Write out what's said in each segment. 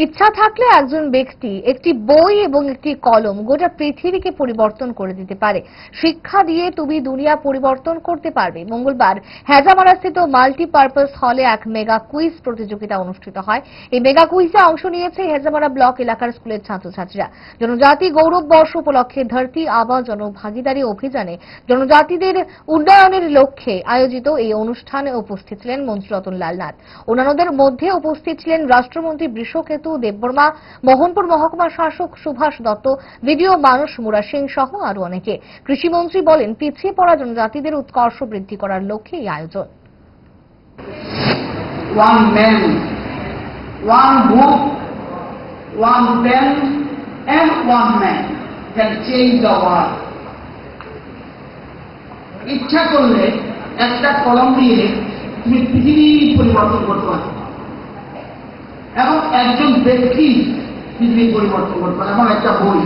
ইচ্ছা থাকলে একজন ব্যক্তি একটি বই এবং একটি কলম গোটা পৃথিবীকে পরিবর্তন করে দিতে পারে। শিক্ষা দিয়ে তুমি দুনিয়া পরিবর্তন করতে পারবে। মঙ্গলবার হেজামারাস্থিত মাল্টিপারপাস হলে এক মেগা কুইজ প্রতিযোগিতা অনুষ্ঠিত হয়। এই মেগা কুইজে অংশ নিয়েছে হেজামারা ব্লক এলাকার স্কুলের ছাত্রছাত্রীরা। জনজাতি গৌরব বর্ষ উপলক্ষে ধরতি আবা জনভাগিদারি অভিযানে জনজাতিদের উন্নয়নের লক্ষ্যে আয়োজিত এই অনুষ্ঠানে উপস্থিত ছিলেন মন্ত্রী রতনলাল নাথ। অন্যান্যদের মধ্যে উপস্থিত ছিলেন রাষ্ট্রমন্ত্রী বৃষকেতু দেববর্মা, মোহনপুর মহকুমা শাসক সুভাষ দত্ত, ভিডিও মানুষ মুরা সিং সহ আরো অনেকে। কৃষিমন্ত্রী বলেন, পিছিয়ে পড়া জনজাতিদের উৎকর্ষ বৃদ্ধি করার লক্ষ্যে এই আয়োজন। One man, one book, one pen, and one man can change the world. ইচ্ছা করলে একটা কলম দিয়ে তুমি পৃথিবী পরিবর্তন করতে পারো এবং একজন ব্যক্তি পৃথিবী পরিবর্তন করতে পারে এবং একটা বই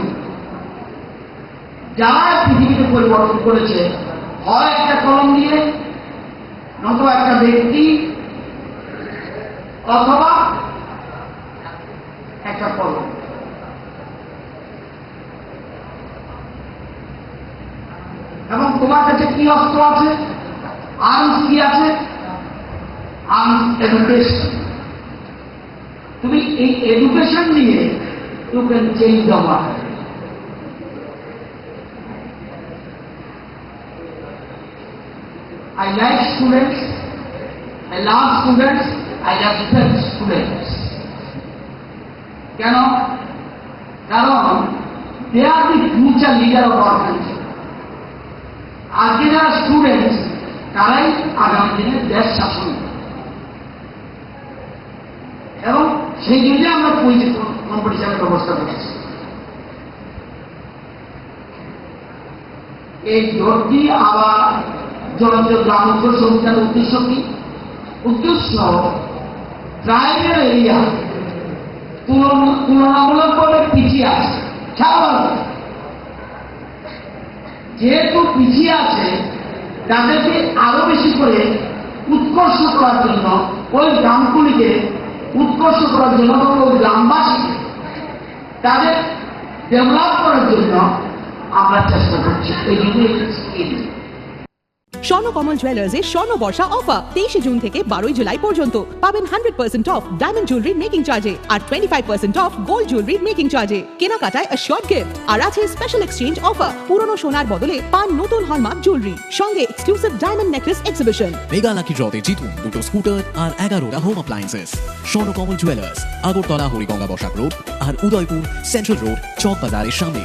যারা পৃথিবীকে পরিবর্তন করেছে, হয় একটা কলম দিয়ে, নতুবা একটা ব্যক্তি, অথবা একটা কলম। এবং তোমার কাছে কি অস্ত্র আছে? আর্মস কি আছে? Arms education. তুমি এই এডুকেশন নিয়ে you can change the world. I like students, I love students, I respect students. কেন? কারণ they are the future leader of our country. আজকে যারা স্টুডেন্টস তারাই আগামী দিনে দেশ শাসন করবে। এবং সেই জন্য আমরা কুইজ কম্পিটিশনের ব্যবস্থা করেছি। এই ধরতি আবার গ্রামাঞ্চল সংস্থার উদ্দেশ্য কি? উদ্দেশ্য ট্রাইবেল এরিয়া তুলনামূলকভাবে পিছিয়ে আছে। যেহেতু পিছিয়ে আছে, তাদেরকে আরো বেশি করে উৎকর্ষ করার জন্য, ওই গ্রামগুলিকে উৎকর্ষ করার জন্য, ওই গ্রামবাসীকে তাদের ডেভেলপ করার জন্য আমরা চেষ্টা করছি। এই জন্য স্বর্ণকমল জুয়েলার্সে স্বর্ণ বর্ষা অফার 23 জুন থেকে 12 জুলাই পর্যন্ত পাবেন 100% অফ ডায়মন্ড জুয়েলারি মেকিং চার্জে আর 25% অফ গোল্ড জুয়েলারি মেকিং চার্জে। কেনাকাটায় শর্ট গিফট আর আছে স্পেশাল এক্সচেঞ্জ অফার। পুরনো সোনার বদলে পান নতুন হলমার্ক জুয়েলারি, সঙ্গে exclusive diamond necklace exhibition. Mega lucky ড্রতে জিতুন দুটো স্কুটার আর 11টা home appliances. Swarnakamal jewellers, Agartala Harigaunga Basak road আর উদয়পুর সেন্ট্রাল রোড চক বাজারের সামনে।